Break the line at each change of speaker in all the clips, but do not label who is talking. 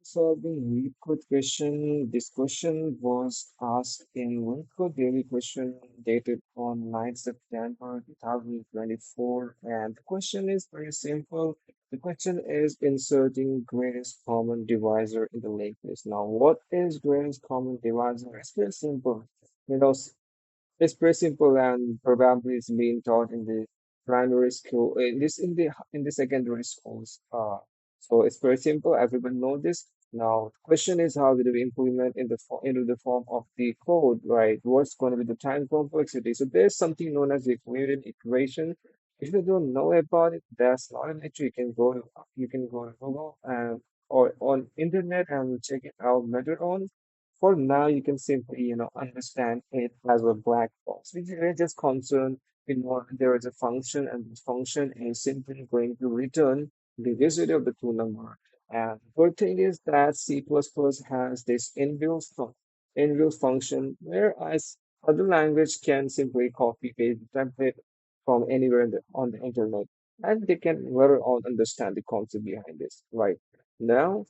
Solving LEETCODE question. This question was asked in LEETCODE daily question dated on 9th September 2024. And the question is very simple. The question is inserting greatest common divisor in the linked list. Now, what is greatest common divisor? It's very simple. You know, it's pretty simple and probably it's being taught in the primary school, in the secondary schools. So it's very simple. Everyone knows this. Now, the question is how do we implement into the form of the code, right? What's going to be the time complexity? So there's something known as the Euclidean equation. If you don't know about it, that's not an issue. You can go to Google and or on internet and check it out later on. For now, you can simply, understand it as a black box. We're just concerned with what there is a function, and this function is simply going to return the visit of the two number. And the good thing is that C++ has this inbuilt function, whereas other language can simply copy paste the template from anywhere on the internet, and they can later on understand the concept behind this. Right now,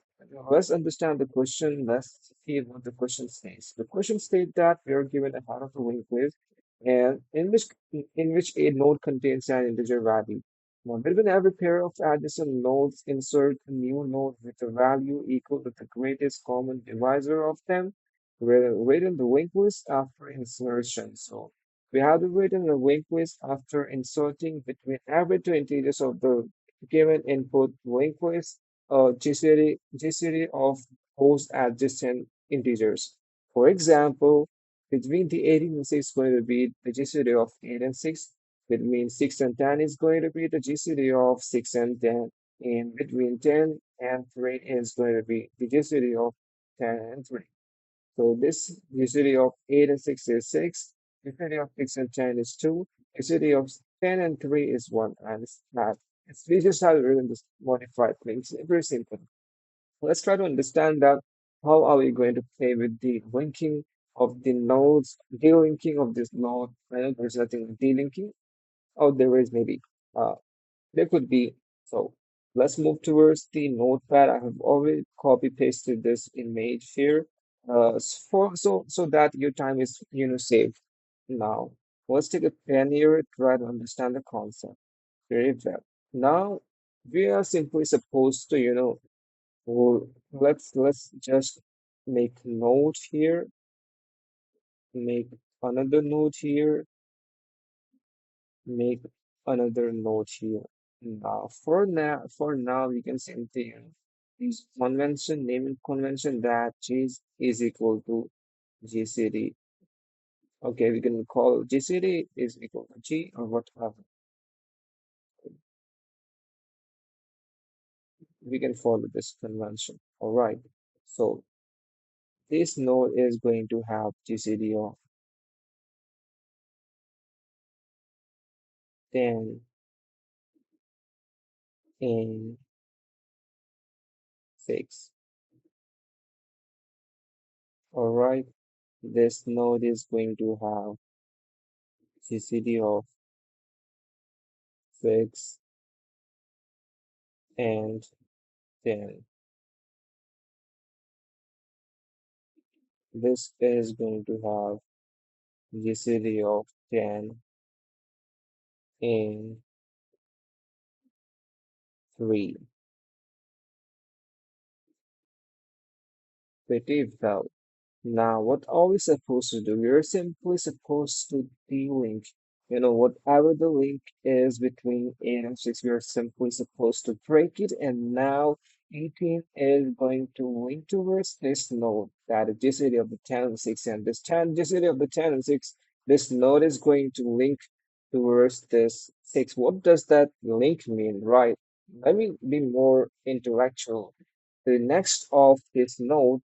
let's understand the question. Let's see what the question says. The question states that we are given a part of the linked list, and in which a node contains an integer value. Now, between every pair of adjacent nodes, insert a new node with a value equal to the greatest common divisor of them, written the linked list after insertion. So we have to written the linked list after inserting between every two integers of the given input linked list GCD of those adjacent integers. For example, between the 18 and 6 is going to be the GCD of 8 and 6. Between 6 and 10 is going to be the GCD of 6 and 10. And between 10 and 3 is going to be the GCD of 10 and 3. So this GCD of 8 and 6 is 6. GCD of 6 and 10 is 2. GCD of 10 and 3 is 1. And it's not. We just have written this modified things. Very simple. Let's try to understand that how are we going to play with the linking of the nodes, delinking of this node. I know there's nothing like delinking. Oh, there is maybe. Uh, there could be. So let's move towards the notepad. I have already copy pasted this image here. So that your time is saved. Now let's take a pen here, try to understand the concept very well. Now we are simply supposed to, well, let's just make note here, make another note here, make another note here. For now, we can simply use convention, naming convention that G is equal to GCD. Okay, we can call GCD is equal to G or whatever. We can follow this convention. All right. So this node is going to have GCD of 10 and 6. All right. This node is going to have GCD of 6 and 10. This is going to have GCD of 10 and 3. Pretty well. Now, what are we supposed to do? We're simply supposed to de-link. Whatever the link is between 8 and 6, we are simply supposed to break it. And now 18 is going to link towards this node, that is GCD of the 10 and 6. And this 10 GCD of the 10 and 6, this node is going to link towards this 6. What does that link mean, right? Let me be more intellectual. The next of this node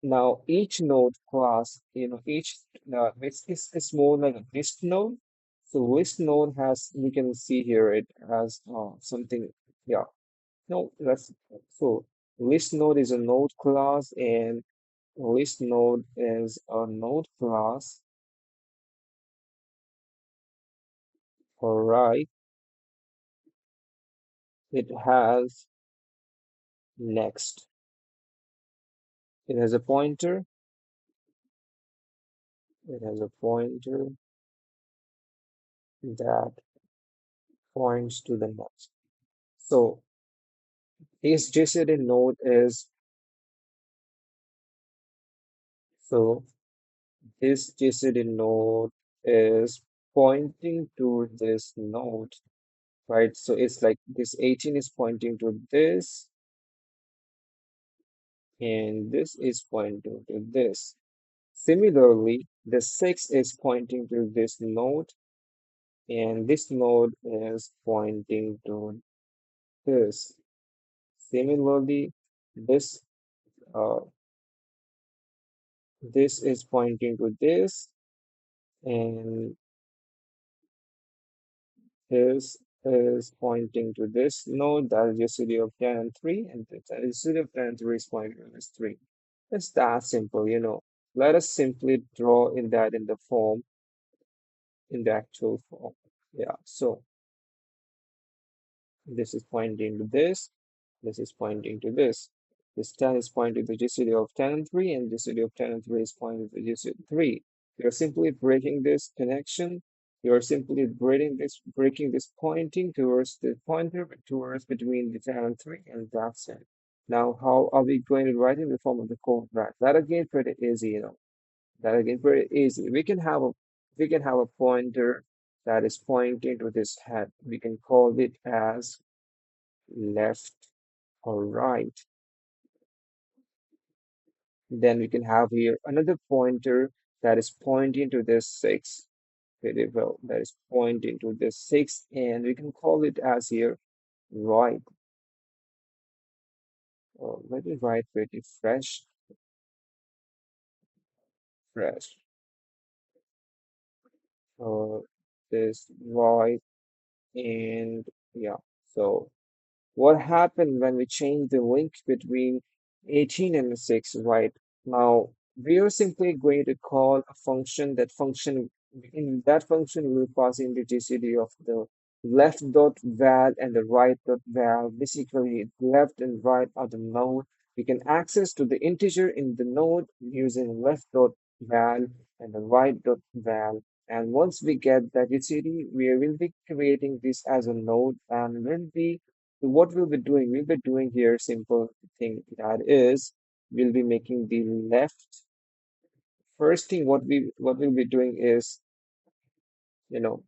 now each node class, each it's more like a list node. So list node has, we can see here it has something. Yeah, no, that's so list node is a node class, and list node is a node class. All right, it has next. It has a pointer. It has a pointer that points to the next. So this GCD node is so this GCD node is pointing to this node, right? So it's like this 18 is pointing to this, and this is pointing to this. Similarly, the 6 is pointing to this node, and this node is pointing to this. Similarly, this uh, this is pointing to this, and this is pointing to this node, that is your city of 10 and 3, and the city of 10 and 3 is pointing to this 3. It's that simple, you know. Let us simply draw in that in the form, in the actual form. Yeah, so this is pointing to this. This is pointing to this. This 10 is pointing to the GCD of 10 and 3, and the GCD of 10 and 3 is pointing to the GCD of 3. You're simply breaking this connection. You're simply breaking this pointing towards the pointer towards between the 10 and 3, and that's it. Now, how are we going to write in the form of the code that? That again pretty easy, you know. That again pretty easy. We can have a pointer that is pointing to this head. We can call it as left or right. Then we can have here another pointer that is pointing to this 6 variable that is pointing to this 6, and we can call it as here right. Let me write pretty fresh. Uh, this right, and yeah. So what happened when we change the link between 18 and the 6, right? Now, we are simply going to call a function. That function, in that function, we will pass in the GCD of the left dot val and the right dot val. Basically, left and right are the node. We can access to the integer in the node using left dot val and the right dot val. And once we get that GCD, we will be creating this as a node, and will be so what we'll be doing, we'll be doing here simple thing, that is we'll be making the left. First thing what we'll be doing is, you know,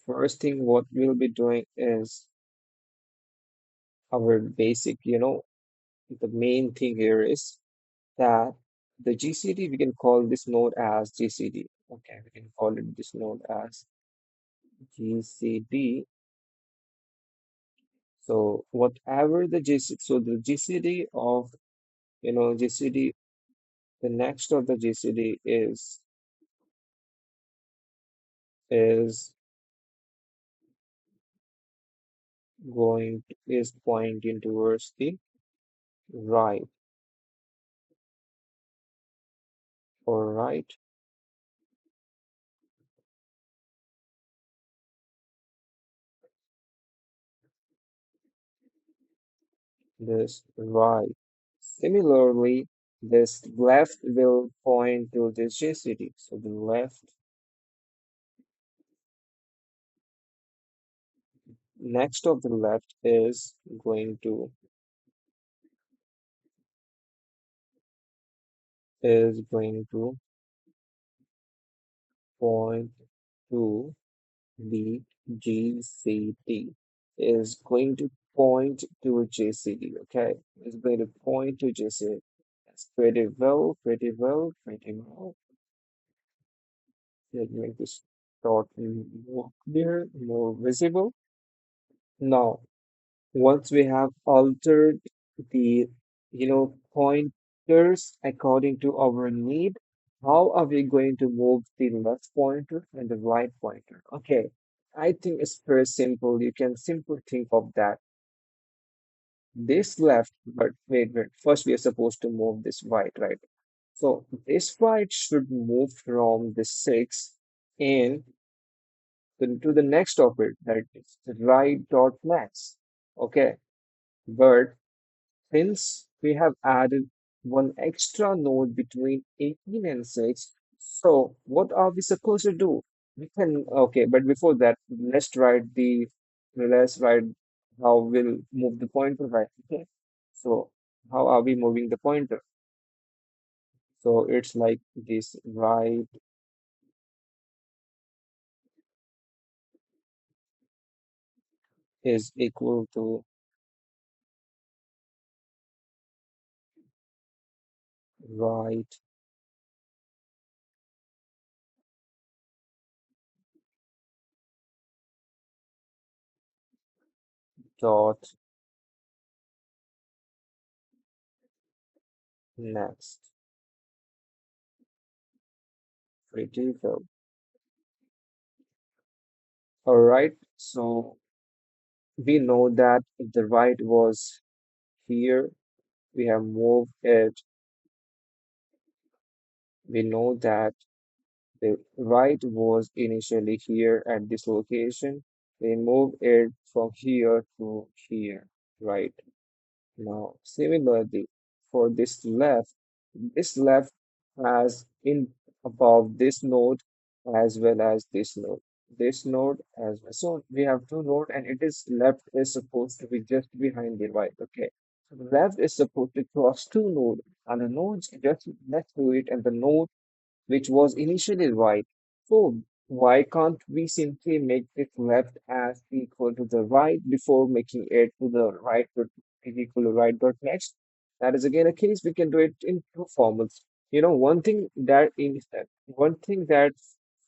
first thing what we'll be doing is our basic, the main thing here is that the GCD, we can call this node as GCD. Okay, we can call it this node as GCD. So whatever the GCD, so the GCD of, GCD, the next of the GCD is is pointing towards the right or right. This right. Similarly, this left will point to this GCD. So the left, next of the left is going to point to the GCD. Is going to point to GCD. Okay, it's going to point to GCD. That's pretty well, pretty well, pretty well. Let me make this dot more clear, more visible. Now, once we have altered the, pointers according to our need, how are we going to move the left pointer and the right pointer? Okay, I think it's very simple. You can simply think of that. This left, but wait. First, we are supposed to move this right, right? So this right should move from the 6 and to the next of it, that is the right dot next. Okay, but Since we have added one extra node between 18 and 6, so what are we supposed to do? We can, okay, but before that, let's write how we'll move the pointer, right? Okay. So how are we moving the pointer? So it's like this, right is equal to right dot next. Pretty good. All right. So we know that the right was here. We have moved it. We know that the right was initially here at this location. We moved it from here to here, right? Now, similarly, for this left has in above this node as well as this node. This node as well. So we have two node and it is left is supposed to be just behind the right. Okay. So the left is supposed to cross two nodes and the nodes just next to it and the node which was initially right. So why can't we simply make this left as equal to the right before making it to the right dot is equal to right dot next? That is again a case we can do it in two formats. One thing that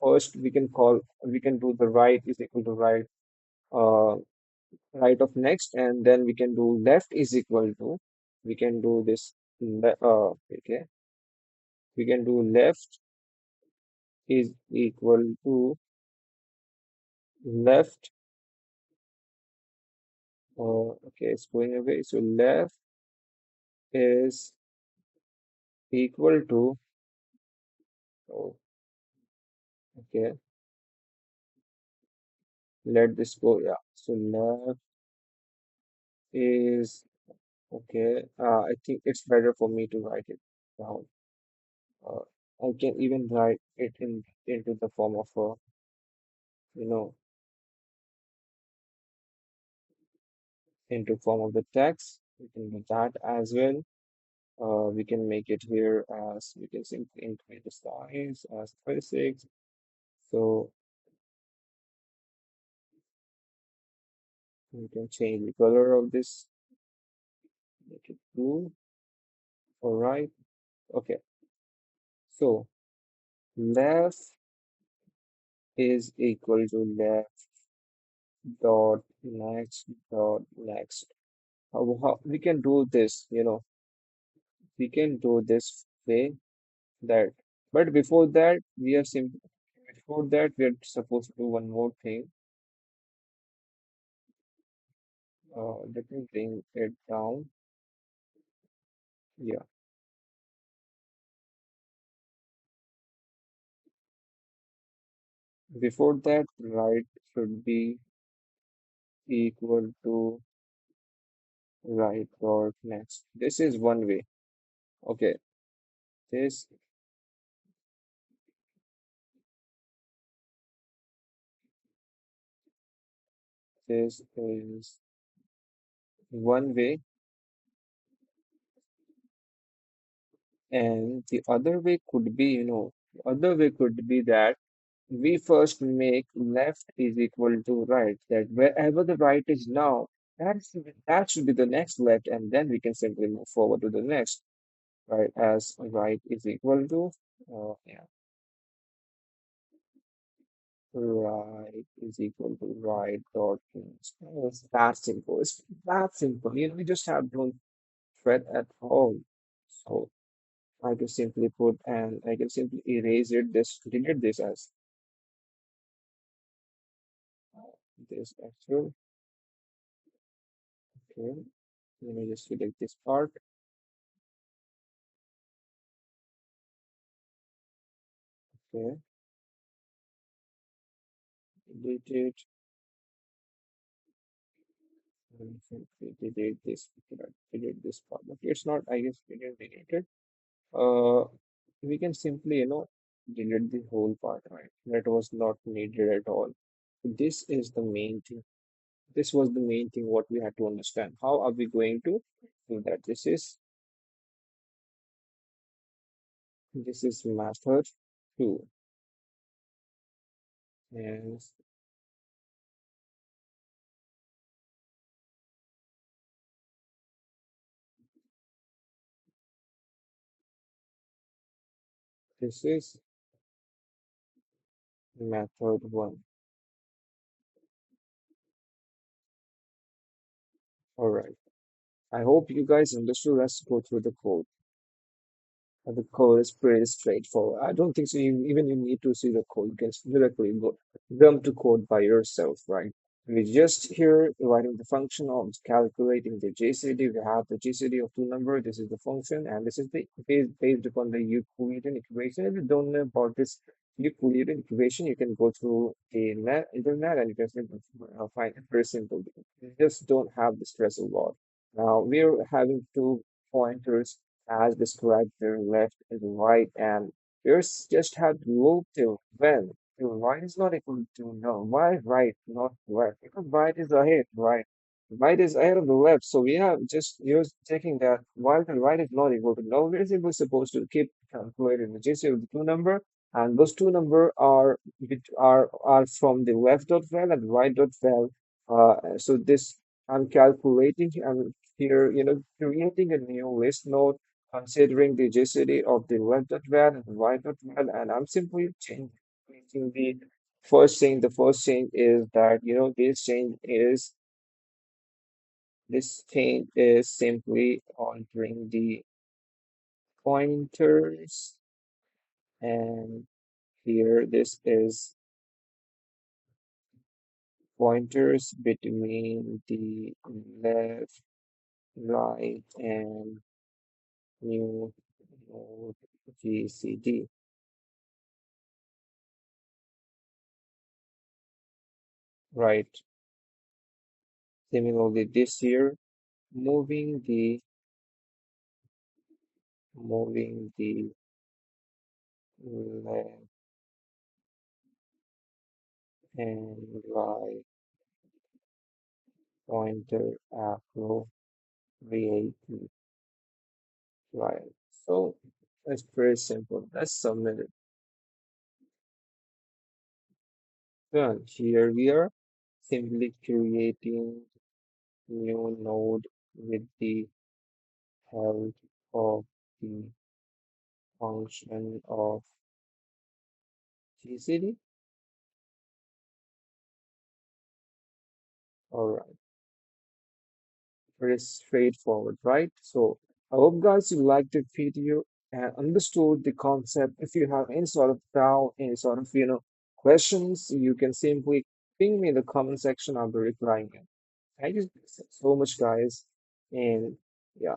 first we can do the right is equal to uh right of next, and then we can do left is equal to we can do this okay, we can do left is equal to left. Okay, it's going away. So left is equal to, oh, okay, let this go. Yeah. So left is, okay. I think it's better for me to write it down. Uh, I can even write it into the form of a, you know, into form of the text. We can do that as well. We can make it here as we can simply increase the size as 36. So we can change the color of this, make it blue. All right. Okay. So left is equal to left dot next. How we can do this, we can do this way that. But before that we are supposed to do one more thing. Let me bring it down. Yeah. Before that, right should be equal to right dot next. This is one way. Okay. This this is one way, and the other way could be, the other way could be that we first make left is equal to right, that wherever the right is now, that should be the next left, and then we can simply move forward to the next, right, as right is equal to, yeah, right is equal to right dot next. Oh, it's that simple. It's that simple. We just have don't thread at all. So I can simply erase it, delete this as this actual. Okay, let me just select this part. Okay, delete it. We did this, we did this part. Okay, it's not, I guess we didn't delete it. Uh, we can simply, delete the whole part, right? That was not needed at all. This is the main thing. This was the main thing what we had to understand. How are we going to do that? This is method two, and this is method one. All right. I hope you guys understood. Let's go through the code. The code is pretty straightforward. I don't think so. Even you need to see the code. You can directly go jump to code by yourself, right? We just here writing the function of calculating the GCD. We have the GCD of two number. This is the function, and this is the based upon the Euclidean equation. If you don't know about this Euclidean equation, you can go through the internet and you can find it very simple. You just don't have the stress a lot. Now we're having two pointers as described there, left and right, and yours just had loop till when till right is not equal to no. Why right, not left? Because right is ahead, right? Right is ahead of the left, so we have just you're checking that while the right is not equal to no, we're simply supposed to keep calculating the GCD of the two number, and those two number are are from the left dot val and right dot val. So this I'm calculating. I'm here, creating a new list node considering the GCD of the left.val and the right.val, and I'm simply changing the first thing. The first thing is that, this change is simply altering the pointers, and here this is pointers between the left, right, and new node GCD, right? Similarly, this here, moving the moving the left and right pointer appropriately, right? So it's pretty simple. Let's submit it. Done. Here we are simply creating new node with the help of the function of GCD. All right. Very straightforward, right? So I hope guys you liked the video and understood the concept. If you have any sort of doubt, any sort of questions, you can simply ping me in the comment section. I'll be replying. Thank you so much, guys, and yeah.